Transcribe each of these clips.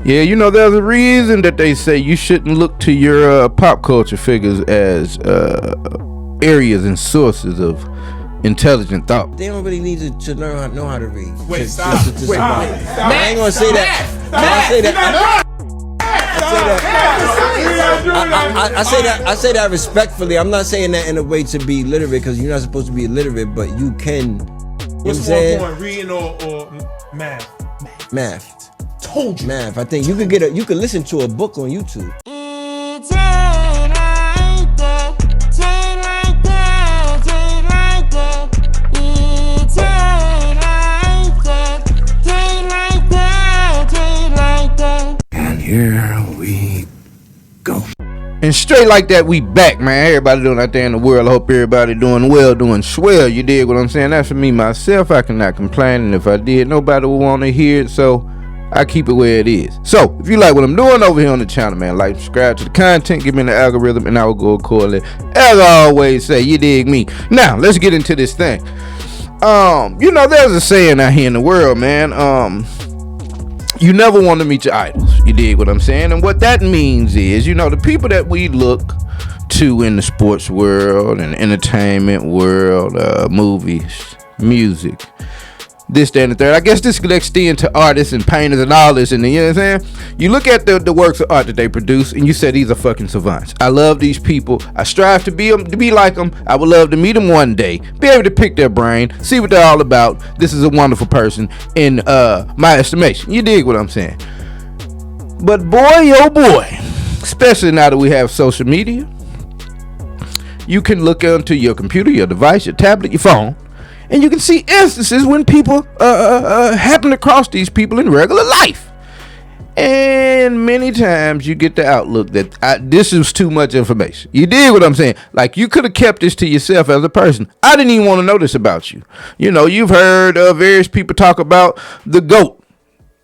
Yeah, you know, there's a reason that they say you shouldn't look to your pop culture figures as areas and sources of intelligent thought. They don't really need to know how to read. Wait, stop. Wait, I ain't gonna say that. I say that respectfully. I'm not saying that in a way to be illiterate, because you're not supposed to be illiterate, but you can. What's more important, reading or math? Math. Told you. Math. I think you could listen to a book on YouTube. And here we go. And straight like that, we back, man. Everybody doing out there in the world. I hope everybody doing well, doing swell. You dig what I'm saying? That's for me, myself. I cannot complain. And if I did, nobody would want to hear it. So I keep it where it is. So if you like what I'm doing over here on the channel, man, like, subscribe to the content, give me the algorithm, and I will go accordingly. As I always say, you dig me. Now, let's get into this thing. You know, there's a saying out here in the world, man. You never want to meet your idols. You dig what I'm saying? And what that means is, you know, the people that we look to in the sports world and entertainment world, movies, music, this, that, and the third. I guess this could extend to artists and painters and all this. And you know what I'm saying? You look at the works of art that they produce, and you say these are fucking savants. I love these people. I strive to be like them. I would love to meet them one day, be able to pick their brain, see what they're all about. This is a wonderful person in my estimation. You dig what I'm saying? But boy, oh boy, especially now that we have social media, you can look onto your computer, your device, your tablet, your phone, and you can see instances when people happen to cross these people in regular life. And many times you get the outlook that this is too much information. You dig what I'm saying? Like, you could have kept this to yourself as a person. I didn't even want to know this about you. You know, you've heard various people talk about the GOAT,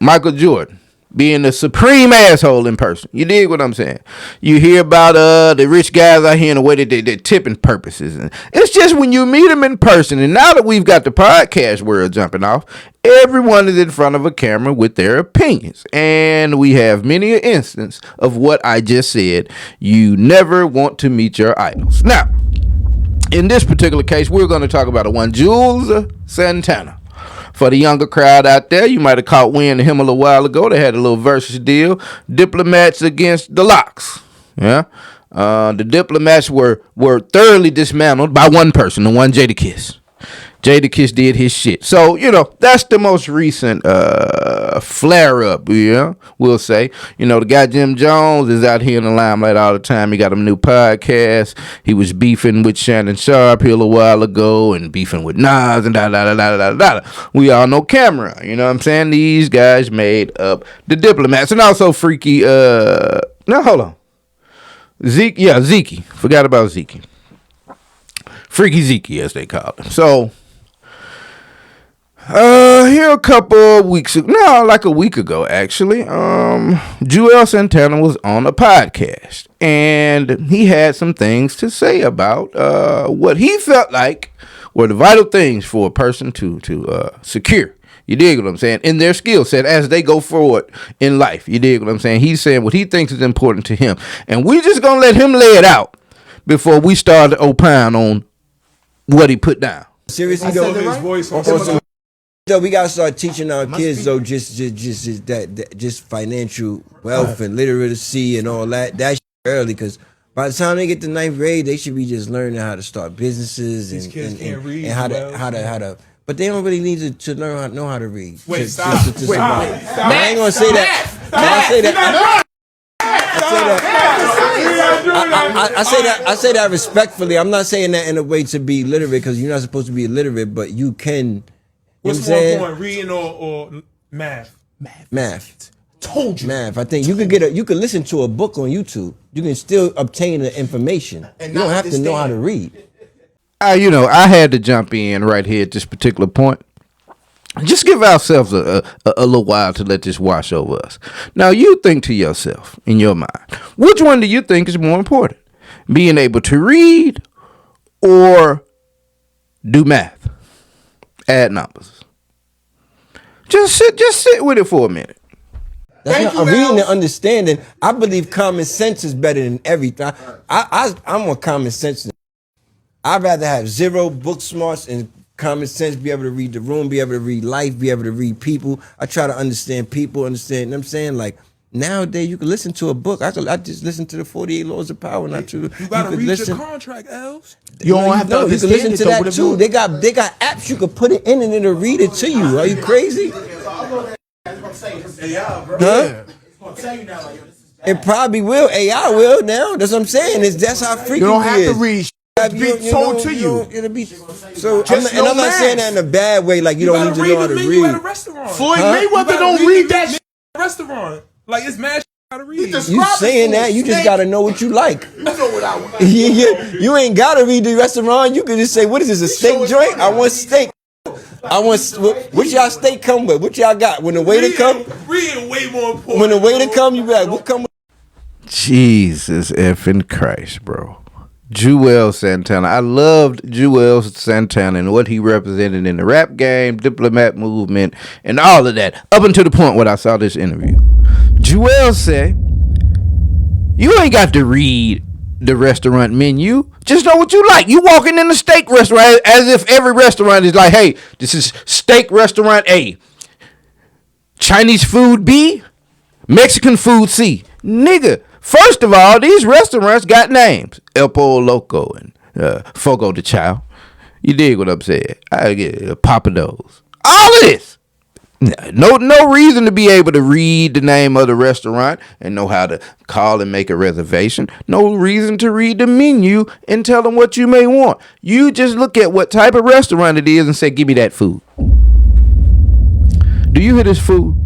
Michael Jordan, being the supreme asshole in person. You dig what I'm saying? You hear about the rich guys out here in the way that they're tipping purposes. And it's just when you meet them in person, and now that we've got the podcast world jumping off, everyone is in front of a camera with their opinions. And we have many an instance of what I just said. You never want to meet your idols. Now, in this particular case, we're going to talk about one Juelz Santana. For the younger crowd out there, you might have caught wind of him a little while ago. They had a little versus deal. Diplomats against the Locks. Yeah. The Diplomats were thoroughly dismantled by one person, the one Jadakiss. Jadakiss did his shit. So, you know, that's the most recent flare-up, yeah, we'll say. You know, the guy Jim Jones is out here in the limelight all the time. He got a new podcast. He was beefing with Shannon Sharp here a little while ago and beefing with Nas and da-da-da-da-da-da. We all know Camera. You know what I'm saying? These guys made up the Diplomats. And also Freaky, no, hold on. Zeke. Forgot about Zeke. Freaky Zeke, as they call him. So, here a couple of weeks ago, no, like a week ago, actually, Juelz Santana was on a podcast, and he had some things to say about what he felt like were the vital things for a person to secure. You dig what I'm saying? In their skill set as they go forward in life. You dig what I'm saying? He's saying what he thinks is important to him, and we're just gonna let him lay it out before we start to opine on what he put down. Seriously, though, his voice though, we gotta start teaching our kids though just financial wealth and literacy and all that shit early, because by the time they get to 9th grade, they should be just learning how to start businesses and how to. But they don't really need to know how to read. Wait, stop. I ain't gonna say that. I say that respectfully. I'm not saying that in a way to be illiterate, because you're not supposed to be illiterate, but you can. What's more important, reading or math? Math. Told you. Math. I think you could listen to a book on YouTube. You can still obtain the information. You don't have to know how to read. You know, I had to jump in right here at this particular point. Just give ourselves a little while to let this wash over us. Now, you think to yourself, in your mind, which one do you think is more important? Being able to read or do math? Add numbers. Just sit with it for a minute. That's not reading and understanding. I believe common sense is better than everything. I'm a common sense. I'd rather have zero book smarts and common sense, be able to read the room, be able to read life, be able to read people. I try to understand people, understand, you know what I'm saying? Like, nowadays, you can listen to a book. I just listen to the 48 Laws of Power, not to. You gotta read your contract, Els. You don't have to. You can listen to that too. They got apps you can put it in and it'll read it to you. Are you crazy? Huh? It probably will. AI will now. That's what I'm saying. That's how freaky it is. You don't have to read. It's told to you. It'll be so. I'm not saying that in a bad way. Like you don't need to know how to read. At a restaurant. Floyd Mayweather don't read that shit at a restaurant. Like it's mad shit how to read. You saying that? You just gotta know what you like. You ain't gotta read the restaurant. You can just say, "What is this? A steak joint? I want steak. I want what y'all steak come with? What y'all got? When the waiter come, reading way more important. When the waiter come, you be like, what come with?" Jesus effing Christ, bro. Juelz Santana. I loved Juelz Santana and what he represented in the rap game, diplomat movement, and all of that. Up until the point when I saw this interview. Juelz said, you ain't got to read the restaurant menu. Just know what you like. You walking in the steak restaurant as if every restaurant is like, hey, this is steak restaurant A. Chinese food B. Mexican food C. Nigga. First of all, these restaurants got names. El Pollo Loco and Fogo de Chao. You dig what I'm saying? I get Papados. All of this. No reason to be able to read the name of the restaurant and know how to call and make a reservation. No reason to read the menu and tell them what you may want. You just look at what type of restaurant it is and say, give me that food. Do you hear this food?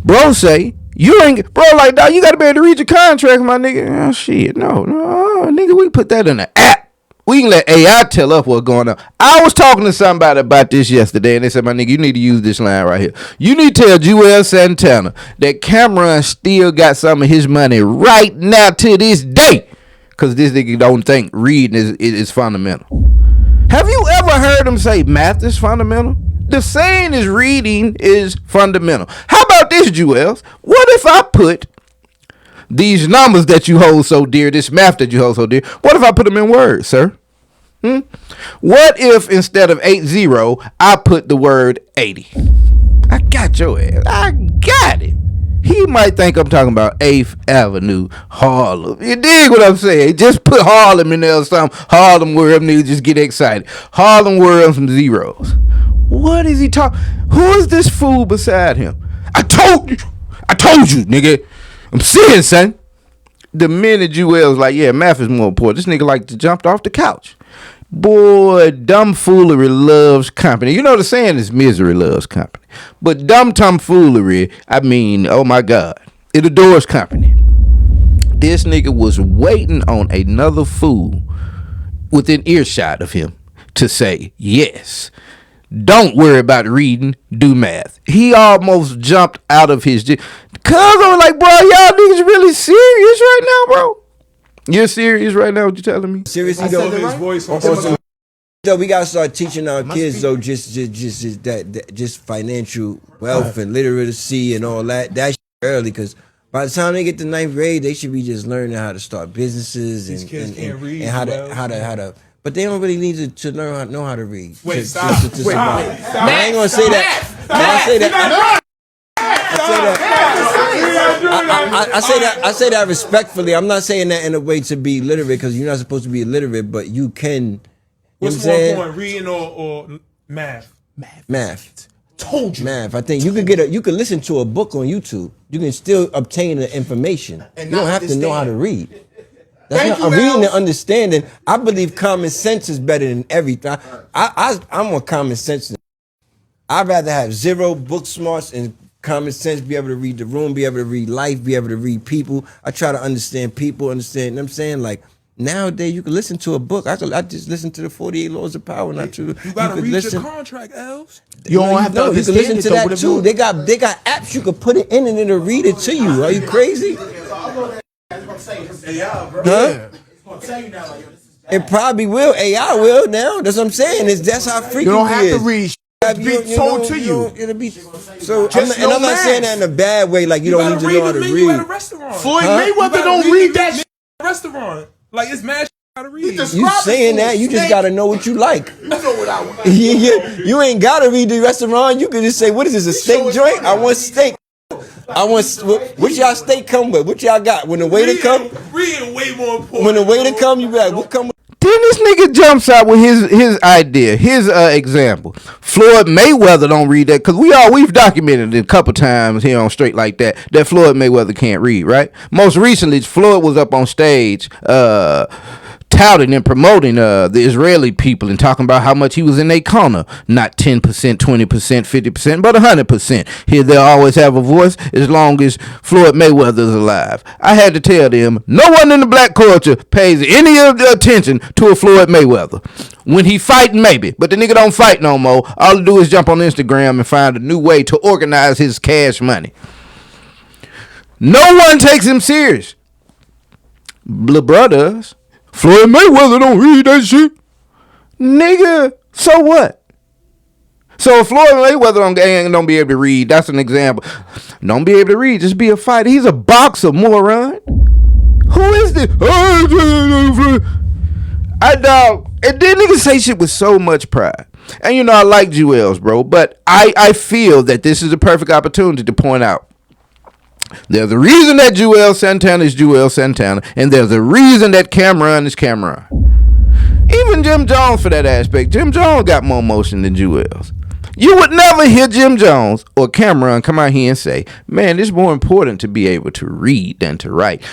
Bro say, you ain't, bro, like, dog, you got to be able to read your contract, my nigga. Oh, shit, no, nigga, we put that in the app. We can let AI tell us what's going on. I was talking to somebody about this yesterday, and they said, my nigga, you need to use this line right here. You need to tell Juelz Santana that Cameron still got some of his money right now to this day, because this nigga don't think reading is fundamental. Have you ever heard him say math is fundamental? The saying is reading is fundamental. How about this, Juelz? What if I put these numbers that you hold so dear, this math that you hold so dear, what if I put them in words, sir? What if instead of 80, I put the word 80? I got your ass. I got it. He might think I'm talking about 8th Avenue, Harlem. You dig what I'm saying? Just put Harlem in there or something. Harlem where niggas just get excited. Harlem where some zeros. What is he talking? Who is this fool beside him? I told you, nigga. I'm serious, son. The minute Juelz like, yeah, math is more important. This nigga like to jump off the couch. Boy, dumb foolery loves company. You know the saying is misery loves company. But dumb tomfoolery, I mean, oh my God, it adores company. This nigga was waiting on another fool within earshot of him to say, yes, don't worry about reading, do math. He almost jumped out of his... Cuz I was like, bro, y'all niggas really serious right now, bro? You're serious right now? What you telling me? Seriously, though, his voice though, we gotta start teaching our kids though, just financial wealth and literacy and all that. That shit early, because by the time they get to 9th grade, they should be just learning how to start businesses and how to. But they don't really need to know how to read. Wait, stop. I ain't gonna say that. I say that respectfully. I'm not saying that in a way to be literate, because you're not supposed to be illiterate, but you can. What's more important, reading or math? Math. Told you. Math. I think you could listen to a book on YouTube. You can still obtain the information. You don't have to know how to read. That's not reading and understanding. I believe common sense is better than everything. I'm a common sense. I'd rather have zero book smarts and common sense, be able to read the room, be able to read life, be able to read people. I try to understand people, understand, you know what I'm saying? Like, nowadays, you can listen to a book. I just listen to the 48 Laws of Power, not to... You gotta read your contract, Els. You don't have to you can listen to that too. They got apps you can put it in and it'll read it to you. Are you crazy? Huh? It probably will. AI will now. That's what I'm saying. That's how freaky it is. You don't have to read be told to you. It'll be so. no I'm not saying that in a bad way. Like you don't need to know how to read. At a restaurant. Floyd Mayweather don't read that shit at a restaurant. Like it's mad shit how to read. You saying that? You just gotta know what you like. You ain't gotta read the restaurant. You can just say, "What is this? A steak joint? I want steak. I want what y'all steak come with? What y'all got? When the waiter come, reading way more important. When the waiter come, you be like, what come with? Then this nigga jumps out with his idea, his example. Floyd Mayweather don't read that because we've documented it a couple times here on Straight Like that Floyd Mayweather can't read, right? Most recently, Floyd was up on stage touting and promoting the Israeli people and talking about how much he was in their corner. Not 10%, 20%, 50%, but 100%. Here they'll always have a voice as long as Floyd Mayweather is alive. I had to tell them, no one in the black culture pays any of the attention to a Floyd Mayweather. When he fighting, maybe, but the nigga don't fight no more. All he do is jump on Instagram and find a new way to organize his cash money. No one takes him serious. LeBron does. Floyd Mayweather don't read that shit. Nigga, so what? So if Floyd Mayweather don't be able to read, that's an example. Don't be able to read, just be a fighter. He's a boxer, moron. Who is this? And then niggas say shit with so much pride. And you know, I like Juelz, bro, but I feel that this is a perfect opportunity to point out there's a reason that Juelz Santana is Juelz Santana, and there's a reason that Cameron is Cameron. Even Jim Jones, for that aspect, Jim Jones got more motion than Juelz. You would never hear Jim Jones or Cameron come out here and say, man, it's more important to be able to read than to write.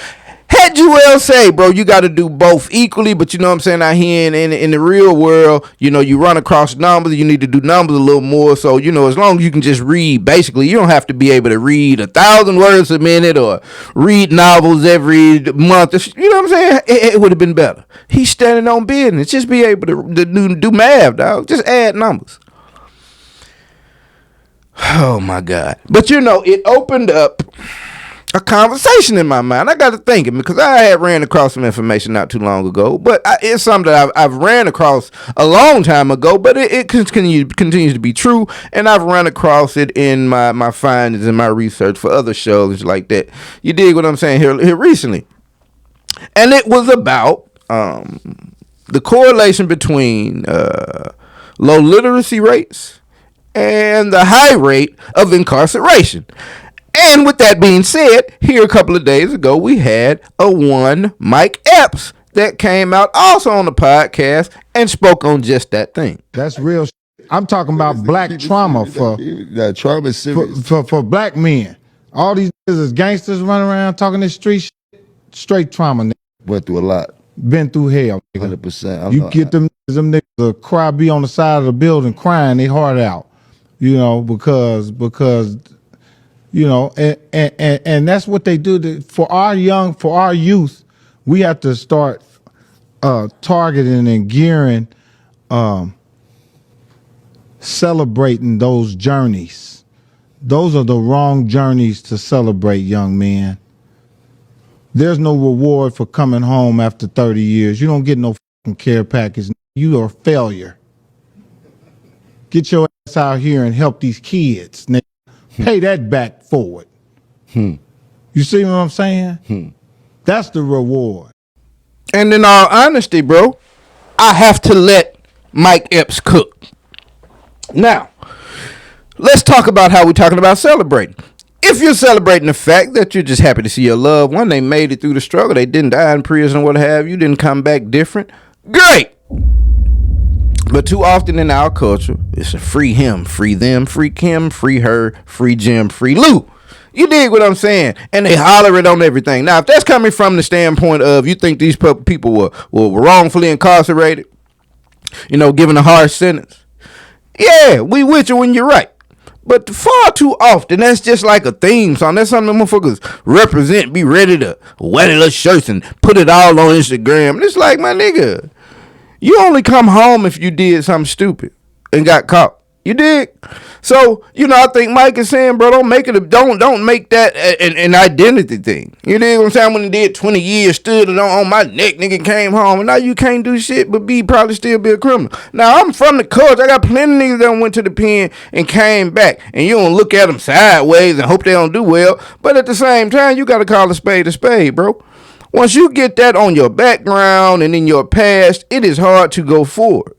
Had Juelz say, bro, you got to do both equally, but you know what I'm saying, out here in the real world, you know, you run across numbers, you need to do numbers a little more, so, you know, as long as you can just read, basically, you don't have to be able to read 1,000 words a minute or read novels every month, you know what I'm saying, it would have been better. He's standing on business, just be able to do math, dog, just add numbers. Oh, my God. But, you know, it opened up a conversation in my mind. I got to thinking because I had ran across some information not too long ago, but it's something that I've ran across a long time ago, but it continues to be true, and I've run across it in my findings and my research for other shows like that. You dig what I'm saying here recently? And it was about the correlation between low literacy rates and the high rate of incarceration. And with that being said, here a couple of days ago, we had one Mike Epps that came out also on the podcast and spoke on just that thing. That's real. I'm talking about black trauma for that trauma is serious for black men. All these niggas gangsters running around talking this street shit, straight trauma. Nigga. Went through a lot. Been through hell. 100%. You get them niggas to cry, be on the side of the building crying their heart out. You know, because you know, and that's what they do for our youth. We have to start targeting and gearing, celebrating those journeys. Those are the wrong journeys to celebrate, young men. There's no reward for coming home after 30 years. You don't get no fucking care package. You are a failure. Get your ass out here and help these kids, nigga. Pay that back forward. You see what I'm saying? That's the reward. And in all honesty, bro, I have to let Mike Epps cook. Now, let's talk about how we're talking about celebrating. If you're celebrating the fact that you're just happy to see your loved one, they made it through the struggle, they didn't die in prison, what have you, didn't come back different, great. But too often in our culture, it's a free him, free them, free Kim, free her, free Jim, free Lou. You dig what I'm saying? And they holler it on everything. Now, if that's coming from the standpoint of you think these people were wrongfully incarcerated, you know, given a harsh sentence, yeah, we with you when you're right. But far too often, that's just like a theme song. That's something motherfuckers represent, be ready to wear their little shirts and put it all on Instagram. And it's like, my nigga, you only come home if you did something stupid and got caught. You dig? So, I think Mike is saying, bro, don't make that an identity thing. You dig what I'm saying? When he did 20 years, stood it on my neck, nigga came home, and now you can't do shit but probably still be a criminal. Now, I'm from the culture. I got plenty of niggas that went to the pen and came back, and you don't look at them sideways and hope they don't do well, but at the same time, you got to call a spade, bro. Once you get that on your background and in your past, it is hard to go forward.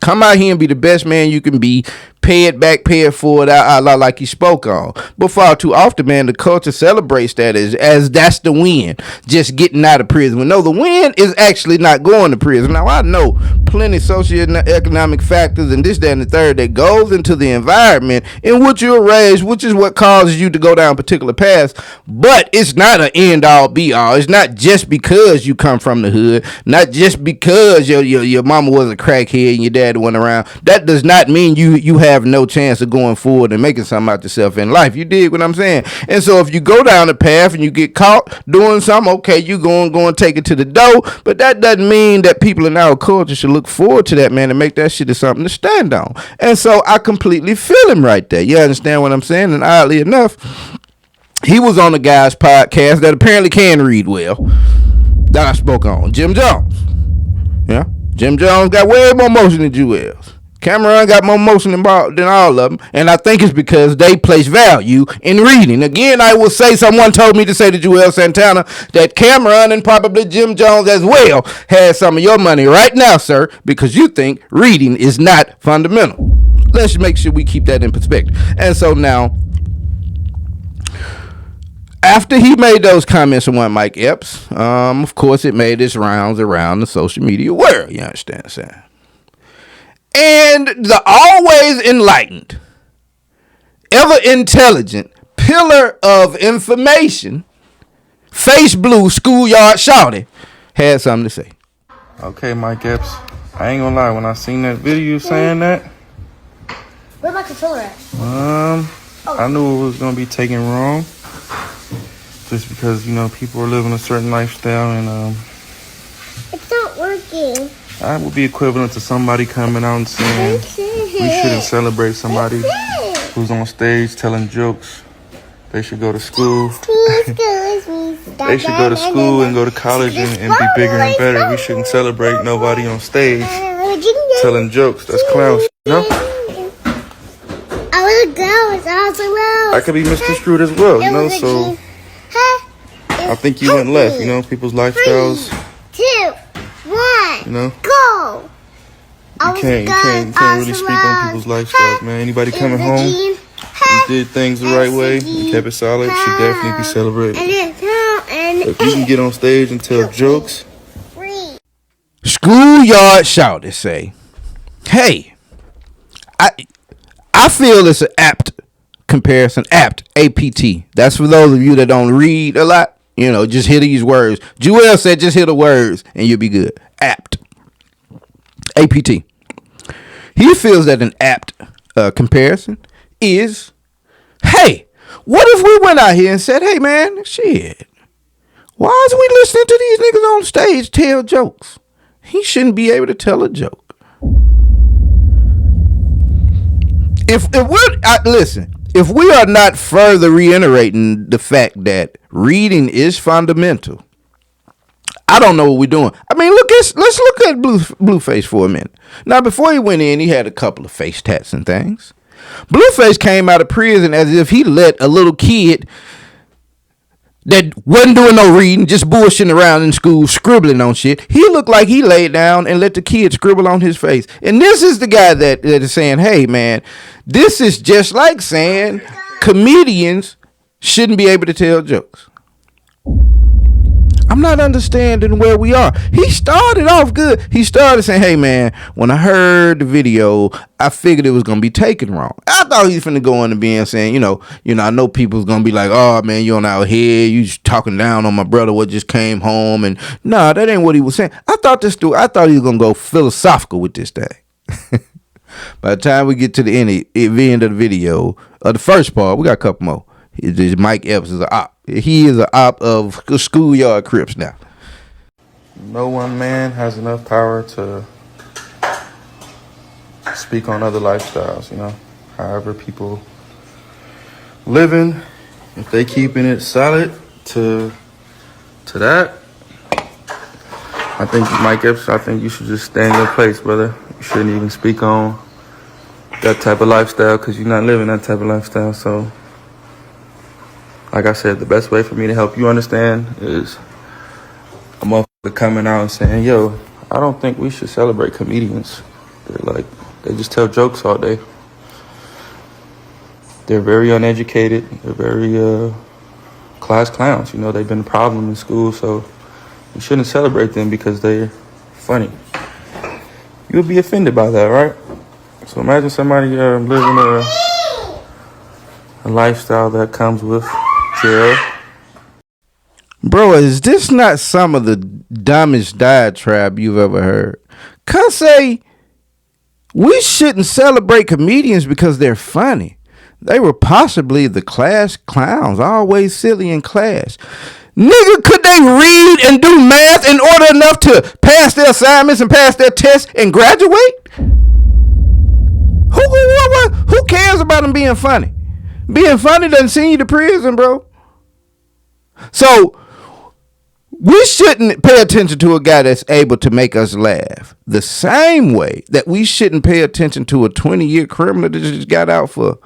Come out here and be the best man you can be. Pay it back, pay it forward, like you spoke on. But far too often, man, the culture celebrates that as that's the win. Just getting out of prison. No, the win is actually not going to prison. Now, I know plenty of socioeconomic factors and this, that, and the third that goes into the environment in which you're raised, which is what causes you to go down particular paths. But it's not an end-all, be-all. It's not just because you come from the hood, not just because your mama was a crackhead and your dad went around. That does not mean you have no chance of going forward and making something out yourself in life. You dig what I'm saying? And so if you go down the path and you get caught doing something, okay, you go and take it to the door, but that doesn't mean that people in our culture should look forward to that, man, and make that shit as something to stand on. And so I completely feel him right there. You understand what I'm saying? And oddly enough, he was on the guy's podcast that apparently can read well that I spoke on, Jim Jones. Yeah, Jim Jones got way more motion than Juelz. Cameron got more motion than all of them, and I think it's because they place value in reading. Again, I will say, someone told me to say to Juelz Santana that Cameron and probably Jim Jones as well has some of your money right now, sir, because you think reading is not fundamental. Let's make sure we keep that in perspective. And so now, after he made those comments on one Mike Epps, of course, it made its rounds around the social media world. You understand what I'm saying? And the always enlightened, ever intelligent pillar of information, face blue schoolyard shouty, had something to say. Okay, Mike Epps, I ain't gonna lie, when I seen that video saying that, where's my controller at? I knew it was gonna be taken wrong, just because people are living a certain lifestyle, and It's not working. I would be equivalent to somebody coming out and saying we shouldn't celebrate somebody who's on stage telling jokes. They should go to school. They should go to school and go to college and be bigger and better. We shouldn't celebrate nobody on stage telling jokes. That's clown shit, I could be misconstrued as well, so I think you went left, people's lifestyles. 3, 2, 1, go! You can't really speak on people's lifestyles, man. Anybody coming home and did things the right way and kept it solid should definitely be celebrated. If you can get on stage and tell jokes. Schoolyard shout, say, hey, I feel it's an apt comparison, apt, A-P-T. That's for those of you that don't read a lot. Just hear these words. Juelz said just hear the words and you'll be good. Apt. APT. He feels that an apt comparison is, hey, what if we went out here and said, hey, man, shit, why is we listening to these niggas on stage tell jokes? He shouldn't be able to tell a joke. If we are not further reiterating the fact that reading is fundamental, I don't know what we're doing. I mean, let's look at Blueface for a minute. Now, before he went in, he had a couple of face tats and things. Blueface came out of prison as if he let a little kid that wasn't doing no reading, just bullshitting around in school, scribbling on shit. He looked like he laid down and let the kid scribble on his face. And this is the guy that is saying, hey, man, this is just like saying comedians shouldn't be able to tell jokes. I'm not understanding where we are. He started off good. He started saying, hey, man, when I heard the video, I figured it was going to be taken wrong. I thought he was finna go in the bin saying, I know people's going to be like, oh, man, you on out here. You just talking down on my brother what just came home. And nah, that ain't what he was saying. I thought he was going to go philosophical with this thing. By the time we get to the end of the video, the first part, we got a couple more. Mike Epps is an op. He is an op of schoolyard Crips now. No one man has enough power to speak on other lifestyles, you know, however people living, if they keeping it solid to that, I think Mike Epps, I think you should just stay in your place, brother. You shouldn't even speak on that type of lifestyle because you're not living that type of lifestyle. So, like I said, the best way for me to help you understand is a motherfucker coming out and saying, yo, I don't think we should celebrate comedians. They just tell jokes all day. They're very uneducated. They're very class clowns. You know, they've been a problem in school, so you shouldn't celebrate them because they're funny. You'll be offended by that, right? So imagine somebody living a lifestyle that comes with jail. Bro, is this not some of the dumbest diatribe you've ever heard? Cuz say we shouldn't celebrate comedians because they're funny. They were possibly the class clowns, always silly in class. Nigga, could they read and do math in order enough to pass their assignments and pass their tests and graduate? Who cares about them being funny? Being funny doesn't send you to prison, bro. So, we shouldn't pay attention to a guy that's able to make us laugh the same way that we shouldn't pay attention to a 20-year criminal that just got out for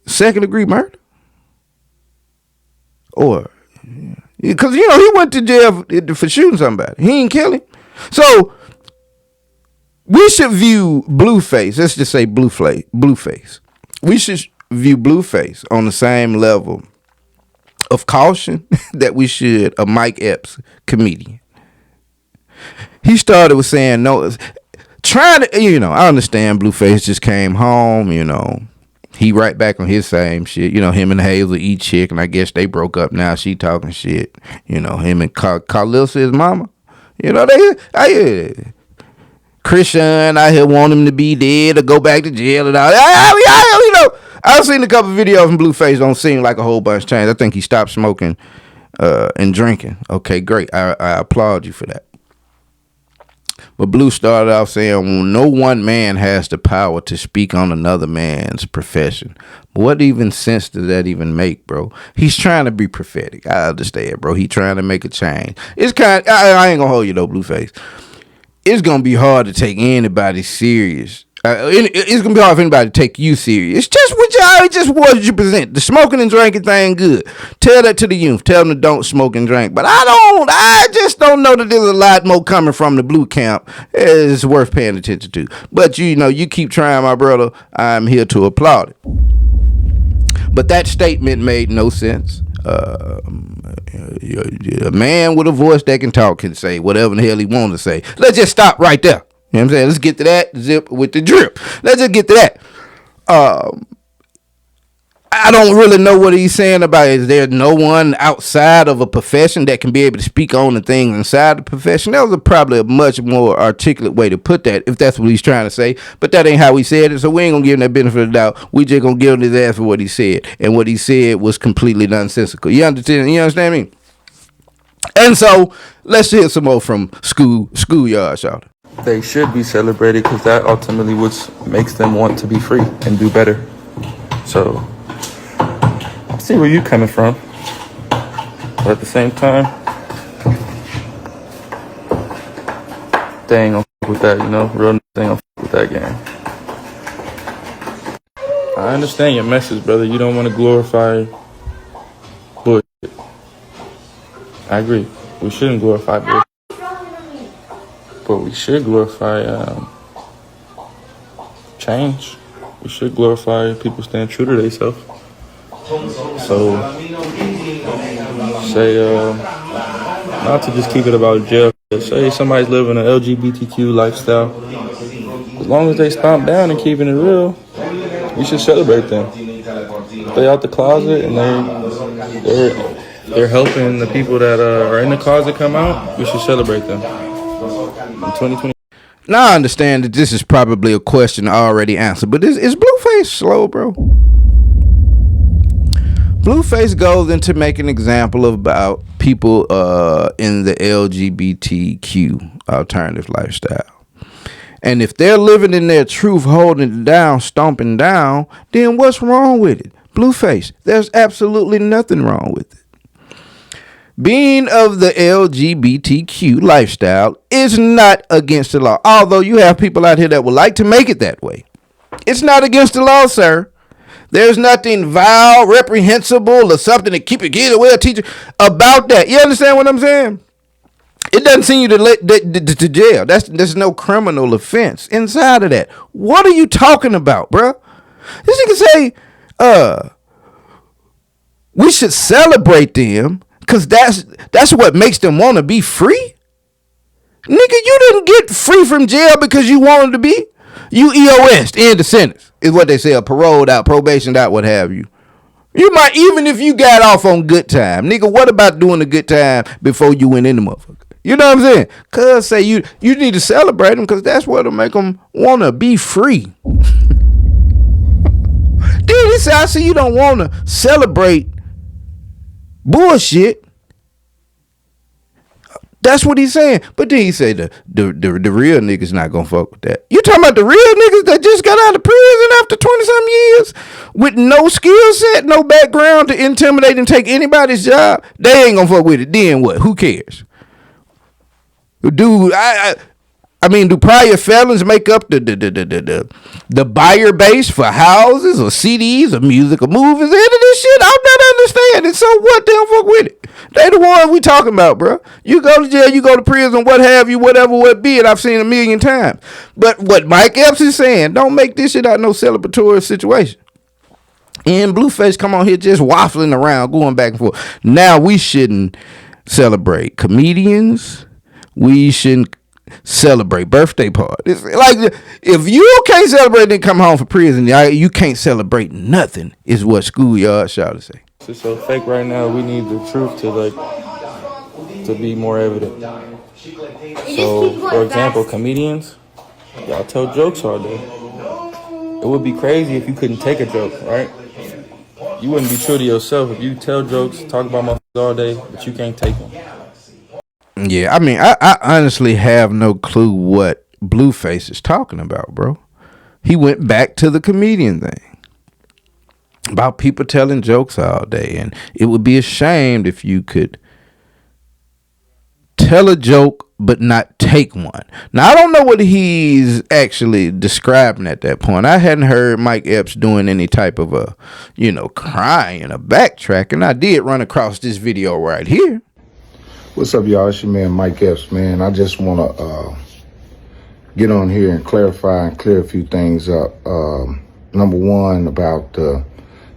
second-degree murder. Or, because, you know, he went to jail for shooting somebody. He didn't kill him. So, we should view Blueface, let's just say Blueface. We should view Blueface on the same level of caution that we should a Mike Epps comedian. He started with saying no, trying to, you know, I understand Blueface just came home, you know. He right back on his same shit. You know, him and Hazel eat chick, and I guess they broke up now. She talking shit. You know, him and Khalil's mama. You know, Christian out here want him to be dead or go back to jail and all. You know, I've seen a couple videos from Blueface. Don't seem like a whole bunch changed. I think he stopped smoking and drinking. Okay, great. I applaud you for that. But Blue started off saying, well, no one man has the power to speak on another man's profession. What even sense does that even make, bro? He's trying to be prophetic. I understand, bro. He's trying to make a change. It's kind of, I ain't gonna hold you though, Blueface. It's gonna be hard to take anybody serious. It's gonna be hard for anybody to take you serious. It's just what you present. The smoking and drinking thing good. Tell that to the youth. Tell them to don't smoke and drink. But I just don't know that there's a lot more coming from the blue camp. It's worth paying attention to. But you know, you keep trying, my brother. I'm here to applaud it. But that statement made no sense. A man with a voice that can talk can say whatever the hell he wants to say. Let's just stop right there. You know what I'm saying? Let's get to that zip with the drip. Let's just get to that. I don't really know what he's saying about is there no one outside of a profession that can be able to speak on the things inside the profession. That was probably a much more articulate way to put that, if that's what he's trying to say. But that ain't how he said it, so we ain't gonna give him that benefit of the doubt. We just gonna give him his ass for what he said. And what he said was completely nonsensical. You understand me? And so, let's hear some more from Schoolyard, y'all. They should be celebrated because that ultimately what makes them want to be free and do better. So, I see where you're coming from. But at the same time, they ain't gonna fuck with that, you know? Real niggas ain't gonna fuck with that game. I understand your message, brother. You don't want to glorify bullshit. I agree. We shouldn't glorify bullshit. But we should glorify change. We should glorify people staying true to themselves. So, say, not to just keep it about jail. Say somebody's living an LGBTQ lifestyle. As long as they stomp down and keeping it real, we should celebrate them. If they out the closet and they're helping the people that are in the closet come out, we should celebrate them. In 2020. Now I understand that this is probably a question already answered, but is Blueface slow, bro? Blueface goes into making an example about people in the LGBTQ alternative lifestyle. And if they're living in their truth, holding it down, stomping down, then what's wrong with it? Blueface, there's absolutely nothing wrong with it. Being of the LGBTQ lifestyle is not against the law. Although you have people out here that would like to make it that way. It's not against the law, sir. There's nothing vile, reprehensible, or something to keep your kid away, teacher, about that. You understand what I'm saying? It doesn't send you to jail. There's no criminal offense inside of that. What are you talking about, bro? This nigga say, we should celebrate them because that's what makes them want to be free. Nigga, you didn't get free from jail because you wanted to be. You EOS'd in the sentence is what they say, or paroled out, probationed out, what have you. You might, even if you got off on good time. Nigga, what about doing a good time before you went in the motherfucker? You know what I'm saying? Cuz say you need to celebrate them because that's what'll make them want to be free. Then he said, I see you don't want to celebrate bullshit. That's what he's saying. But then he said the real niggas not gonna fuck with that. You talking about the real niggas that just got out of prison after 20-something years with no skill set, no background to intimidate and take anybody's job? They ain't gonna fuck with it. Then what? Who cares? Do do prior felons make up the buyer base for houses or CDs or music or movies? Any of this shit, I'm not understanding. So what? They don't fuck with it. They the ones we talking about, bro. You go to jail, you go to prison, what have you, whatever what be it. I've seen a million times. But what Mike Epps is saying, don't make this shit out no celebratory situation. And Blueface come on here just waffling around, going back and forth. Now we shouldn't celebrate comedians. We shouldn't celebrate birthday parties. Like, if you can't celebrate and come home from prison, you can't celebrate nothing, is what schoolyard shall to say. It's so fake right now. We need the truth to be more evident. So, for example, comedians, y'all tell jokes all day. It would be crazy if you couldn't take a joke, right? You wouldn't be true to yourself if you tell jokes, talk about motherfuckers all day, but you can't take them. Yeah, I mean, I honestly have no clue what Blueface is talking about, bro. He went back to the comedian thing about people telling jokes all day, and it would be a shame if you could tell a joke but not take one. Now, I don't know what he's actually describing at that point. I hadn't heard Mike Epps doing any type of crying or backtracking. I did run across this video right here. What's up, y'all? It's your man, Mike Epps, man. I just want to get on here and clarify and clear a few things up. Number one, about the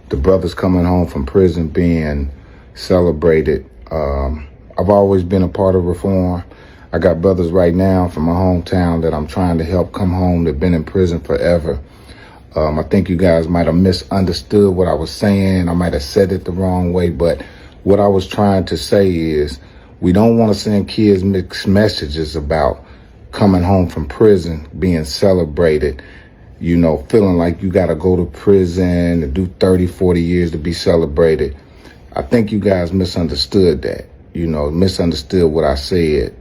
brothers coming home from prison being celebrated. I've always been a part of reform. I got brothers right now from my hometown that I'm trying to help come home. They've been in prison forever. I think you guys might have misunderstood what I was saying. I might have said it the wrong way, but what I was trying to say is, we don't want to send kids mixed messages about coming home from prison, being celebrated, feeling like you got to go to prison and do 30, 40 years to be celebrated. I think you guys misunderstood that, misunderstood what I said.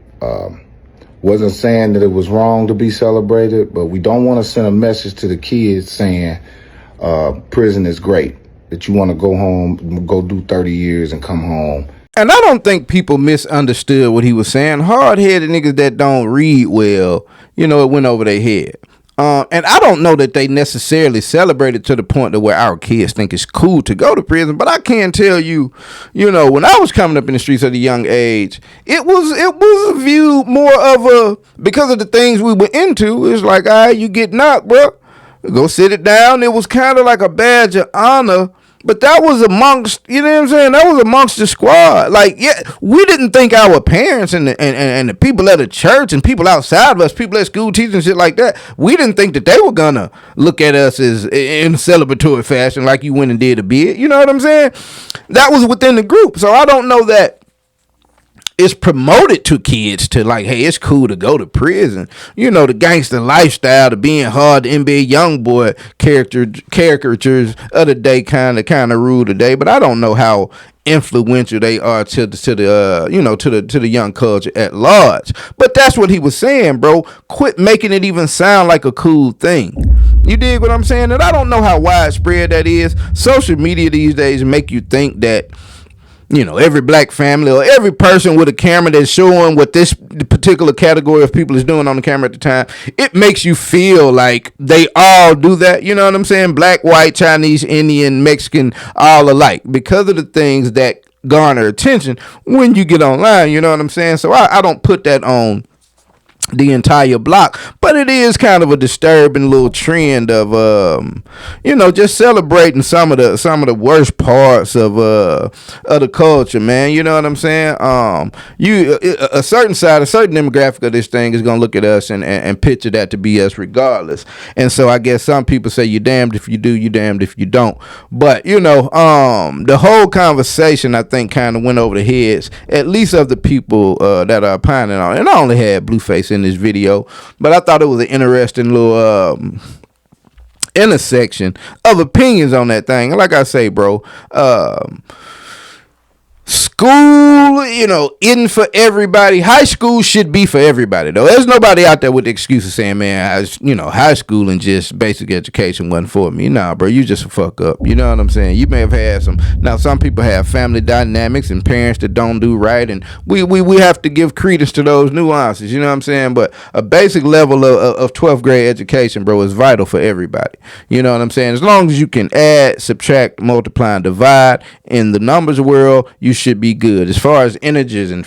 Wasn't saying that it was wrong to be celebrated, but we don't want to send a message to the kids saying prison is great, that you want to go home, go do 30 years and come home. And I don't think people misunderstood what he was saying. Hard-headed niggas that don't read well, it went over their head. And I don't know that they necessarily celebrated to the point to where our kids think it's cool to go to prison. But I can tell you, when I was coming up in the streets at a young age, it was viewed more of because of the things we were into. It's like, all right, you get knocked, bro. Go sit it down. It was kind of like a badge of honor. But that was amongst, that was amongst the squad. Like, yeah, we didn't think our parents and the people at the church and people outside of us, people at school, teachers and shit like that, we didn't think that they were gonna look at us as in celebratory fashion like you went and did a bid. You know what I'm saying? That was within the group. So I don't know that it's promoted to kids to like, hey, it's cool to go to prison. The gangster lifestyle, the being hard, the NBA YoungBoy caricatures of the day kind of rule today. But I don't know how influential they are to the young culture at large. But that's what he was saying, bro. Quit making it even sound like a cool thing. You dig what I'm saying? And I don't know how widespread that is. Social media these days make you think that, you know, every black family or every person with a camera that's showing what this particular category of people is doing on the camera at the time, it makes you feel like they all do that. You know what I'm saying? Black, white, Chinese, Indian, Mexican, all alike, because of the things that garner attention when you get online. You know what I'm saying? So I don't put that on the entire block, but it is kind of a disturbing little trend of just celebrating some of the worst parts of the culture, man. You know what I'm saying? A certain demographic of this thing is gonna look at us and picture that to be us regardless. And so I guess some people say you're damned if you do, you're damned if you don't. But the whole conversation, I think, kind of went over the heads, at least of the people that are opining on it. And I only had Blueface in this video, but I thought it was an interesting little intersection of opinions on that thing. And like I say, bro, school, isn't for everybody. High school should be for everybody, though. There's nobody out there with the excuse of saying, man, high school and just basic education wasn't for me. Nah, bro, you just a fuck up. You know what I'm saying? You may have had some people have family dynamics and parents that don't do right, and we have to give credence to those nuances. You know what I'm saying? But a basic level of 12th grade education, bro, is vital for everybody. You know what I'm saying? As long as you can add, subtract, multiply, and divide in the numbers world, you should be good. As far as integers and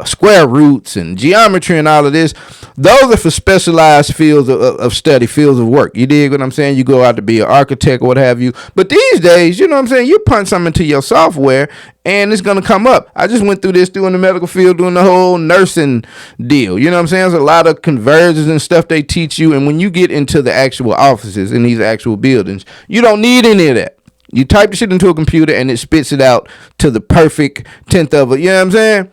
square roots and geometry and all of this, those are for specialized fields of study, fields of work. You dig what I'm saying? You go out to be an architect or what have you. But these days, you know what I'm saying, you punch something into your software and it's going to come up. I just went through this doing the medical field, doing the whole nursing deal. You know what I'm saying? There's a lot of conversions and stuff they teach you. And when you get into the actual offices in these actual buildings, you don't need any of that. You type the shit into a computer and it spits it out to the perfect tenth of it. You know what I'm saying?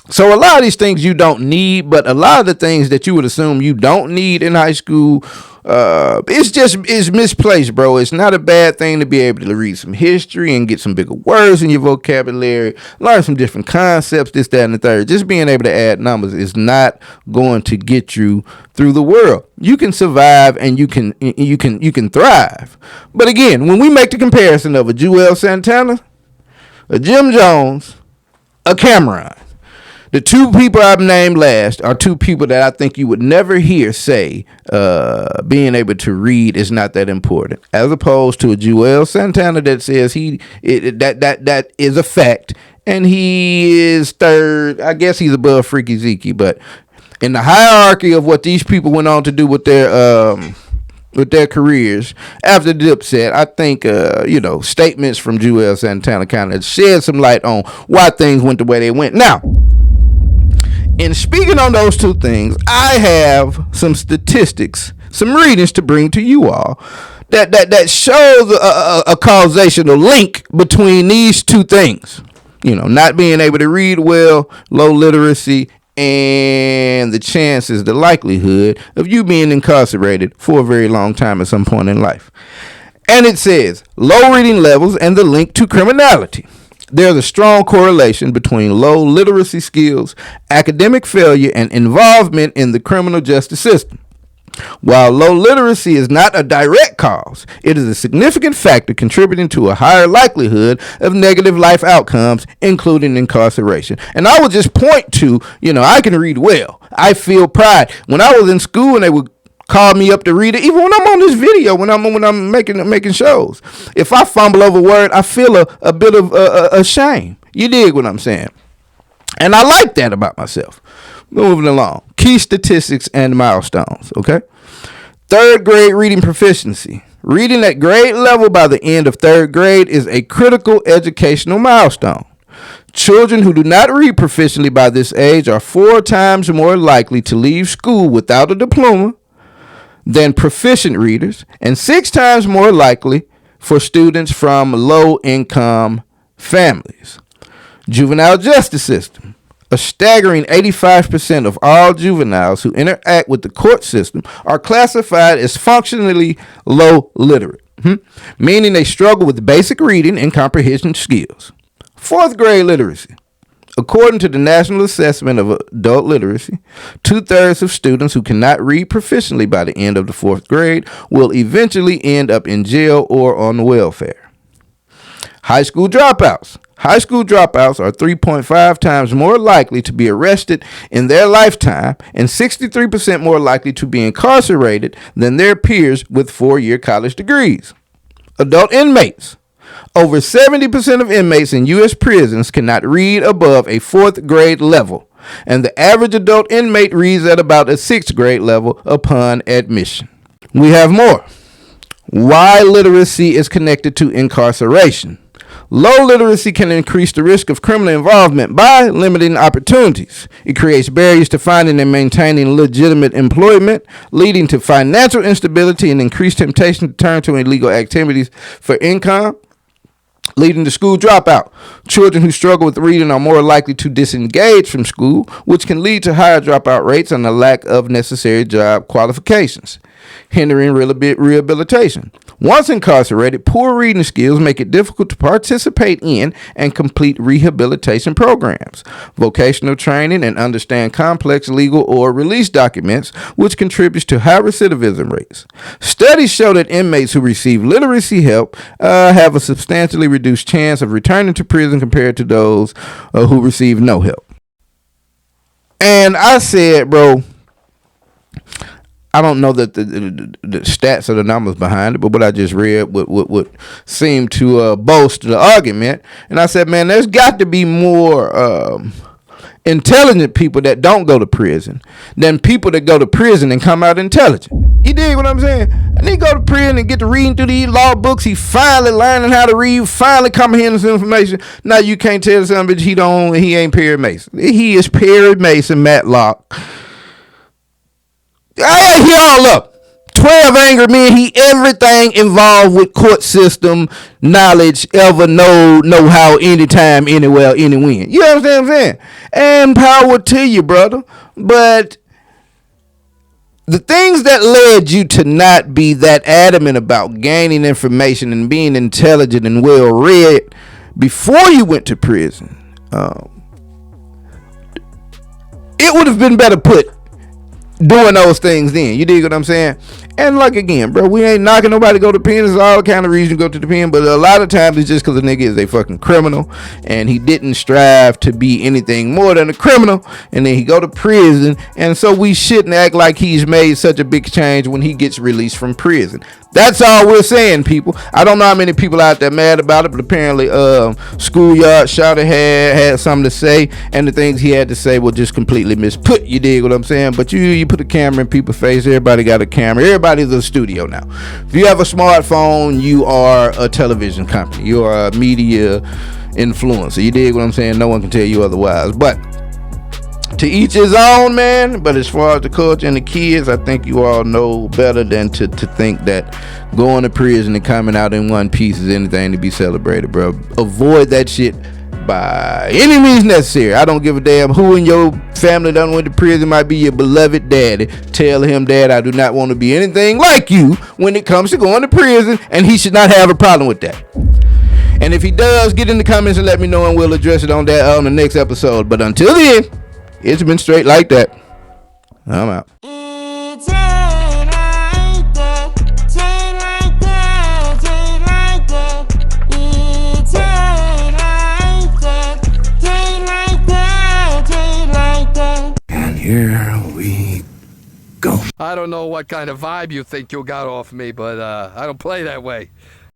So a lot of these things you don't need, but a lot of the things that you would assume you don't need in high school, it's misplaced, bro. It's not a bad thing to be able to read some history and get some bigger words in your vocabulary, learn some different concepts, this, that, and the third. Just being able to add numbers is not going to get you through the world. You can survive and you can thrive. But again, when we make the comparison of a Juelz Santana, a Jim Jones, a Cameron, the two people I've named last are two people that I think you would never hear say being able to read is not that important, as opposed to a Juelz Santana that says that is a fact, and he is third. I guess he's above Freaky Zeke, but in the hierarchy of what these people went on to do with their careers after Dipset, I think statements from Juelz Santana kind of shed some light on why things went the way they went. Now, in speaking on those two things, I have some statistics, some readings to bring to you all that shows a causational link between these two things. Not being able to read well, low literacy, and the likelihood of you being incarcerated for a very long time at some point in life. And it says, low reading levels and the link to criminality. There's a strong correlation between low literacy skills, academic failure, and involvement in the criminal justice system. While low literacy is not a direct cause, it is a significant factor contributing to a higher likelihood of negative life outcomes, including incarceration. And I would just point to, I can read well. I feel pride. When I was in school and they would call me up to read it, even when I'm on this video, when I'm making shows, if I fumble over a word, I feel a bit of a shame. You dig what I'm saying? And I like that about myself. Moving along. Key statistics and milestones, okay? Third grade reading proficiency. Reading at grade level by the end of third grade is a critical educational milestone. Children who do not read proficiently by this age are 4 times more likely to leave school without a diploma than proficient readers, and 6 times more likely for students from low-income families. Juvenile justice system. A staggering 85% of all juveniles who interact with the court system are classified as functionally low literate. meaning they struggle with basic reading and comprehension skills. Fourth grade literacy. According to the National Assessment of Adult Literacy, 2/3 of students who cannot read proficiently by the end of the fourth grade will eventually end up in jail or on welfare. High school dropouts. High school dropouts are 3.5 times more likely to be arrested in their lifetime and 63% more likely to be incarcerated than their peers with 4-year college degrees. Adult inmates. Over 70% of inmates in U.S. prisons cannot read above a 4th grade level, and the average adult inmate reads at about a 6th grade level upon admission. We have more. Why literacy is connected to incarceration. Low literacy can increase the risk of criminal involvement by limiting opportunities. It creates barriers to finding and maintaining legitimate employment, leading to financial instability and increased temptation to turn to illegal activities for income, leading to school dropout. Children who struggle with reading are more likely to disengage from school, which can lead to higher dropout rates and a lack of necessary job qualifications, hindering rehabilitation. Once incarcerated, poor reading skills make it difficult to participate in and complete rehabilitation programs, vocational training, and understand complex legal or release documents, which contributes to high recidivism rates. Studies show that inmates who receive literacy help have a substantially reduced chance of returning to prison compared to those who receive no help. And I said, bro, I don't know that the stats or the numbers behind it, but what I just read would seem to boast the argument. And I said, man, there's got to be more intelligent people that don't go to prison than people that go to prison and come out intelligent. You dig what I'm saying? And he go to prison and get to reading through these law books. He finally learning how to read, finally comprehending some information. Now you can't tell somebody he ain't Perry Mason. He is Perry Mason Matlock. I hear all up. 12 Angry Men. He everything involved with court system knowledge ever know how anytime, anywhere, anywhen. You understand what I'm saying? And power to you, brother. But the things that led you to not be that adamant about gaining information and being intelligent and well read before you went to prison, it would have been better put doing those things then. You dig what I'm saying? And like again, bro, we ain't knocking nobody to go to pen. There's all kind of reasons to go to the pen, but a lot of times it's just because the nigga is a fucking criminal and he didn't strive to be anything more than a criminal, and then he go to prison, and so we shouldn't act like he's made such a big change when he gets released from prison. That's all we're saying, people. I don't know how many people out there mad about it, but apparently Schoolyard Shouter had something to say, and the things he had to say were just completely misput. You dig what I'm saying? But you put a camera in people's face. Everybody got a camera. Everybody's a studio now. If you have a smartphone, you are a television company. You are a media influencer. You dig what I'm saying? No one can tell you otherwise. But to each his own, man. But as far as the culture and the kids, I think you all know better than to think that going to prison and coming out in one piece is anything to be celebrated, bro. Avoid that shit by any means necessary. I don't give a damn who in your family done went to prison. Might be your beloved daddy. Tell him, Dad, I do not want to be anything like you when it comes to going to prison, and he should not have a problem with that. And if he does, get in the comments and let me know, and we'll address it on the next episode. But until then, it's been straight like that. I'm out. And here we go. I don't know what kind of vibe you think you got off me, but I don't play that way.